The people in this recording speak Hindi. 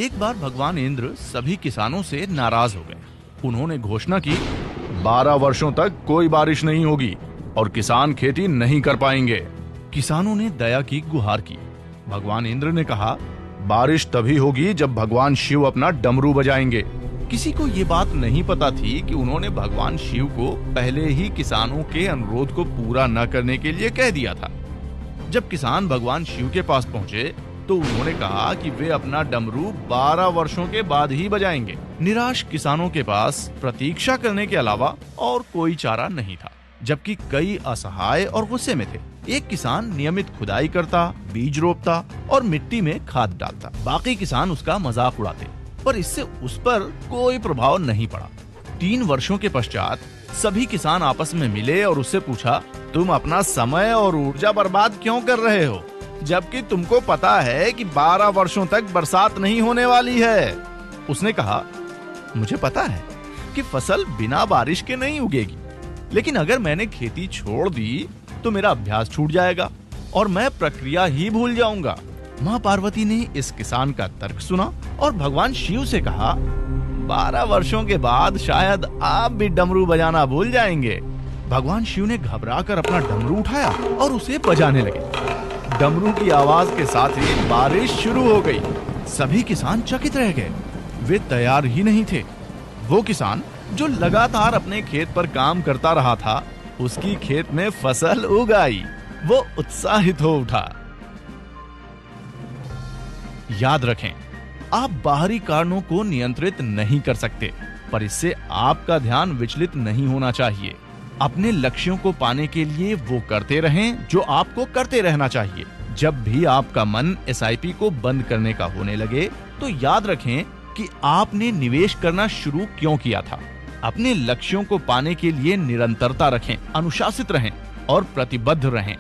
एक बार भगवान इंद्र सभी किसानों से नाराज हो गए। उन्होंने घोषणा की, 12 वर्षों तक कोई बारिश नहीं होगी और किसान खेती नहीं कर पाएंगे। किसानों ने दया की गुहार की। भगवान इंद्र ने कहा, बारिश तभी होगी जब भगवान शिव अपना डमरू बजाएंगे। किसी को ये बात नहीं पता थी कि उन्होंने भगवान शिव को पहले ही किसानों के अनुरोध को पूरा न करने के लिए कह दिया था। जब किसान भगवान शिव के पास पहुंचे तो उन्होंने कहा कि वे अपना डमरू 12 वर्षों के बाद ही बजाएंगे। निराश किसानों के पास प्रतीक्षा करने के अलावा और कोई चारा नहीं था, जबकि कई असहाय और गुस्से में थे। एक किसान नियमित खुदाई करता, बीज रोपता और मिट्टी में खाद डालता। बाकी किसान उसका मजाक उड़ाते, पर इससे उस पर कोई प्रभाव नहीं पड़ा। 3 वर्षों के पश्चात सभी किसान आपस में मिले और उससे पूछा, तुम अपना समय और ऊर्जा बर्बाद क्यों कर रहे हो, जबकि तुमको पता है कि 12 वर्षों तक बरसात नहीं होने वाली है। उसने कहा, मुझे पता है कि फसल बिना बारिश के नहीं उगेगी, लेकिन अगर मैंने खेती छोड़ दी तो मेरा अभ्यास छूट जाएगा और मैं प्रक्रिया ही भूल जाऊंगा। माँ पार्वती ने इस किसान का तर्क सुना और भगवान शिव से कहा, 12 वर्षों के बाद शायद आप भी डमरू बजाना भूल जाएंगे। भगवान शिव ने घबराकर अपना डमरू उठाया और उसे बजाने लगे। डमरू की आवाज के साथ ही बारिश शुरू हो गई। सभी किसान चकित रह गए। वे तैयार ही नहीं थे। वो किसान जो लगातार अपने खेत पर काम करता रहा था, उसकी खेत में फसल उग आई। वो उत्साहित हो उठा। याद रखें, आप बाहरी कारणों को नियंत्रित नहीं कर सकते, पर इससे आपका ध्यान विचलित नहीं होना चाहिए। अपने लक्ष्यों को पाने के लिए वो करते रहें जो आपको करते रहना चाहिए। जब भी आपका मन SIP को बंद करने का होने लगे, तो याद रखें कि आपने निवेश करना शुरू क्यों किया था। अपने लक्ष्यों को पाने के लिए निरंतरता रखें, अनुशासित रहें और प्रतिबद्ध रहें।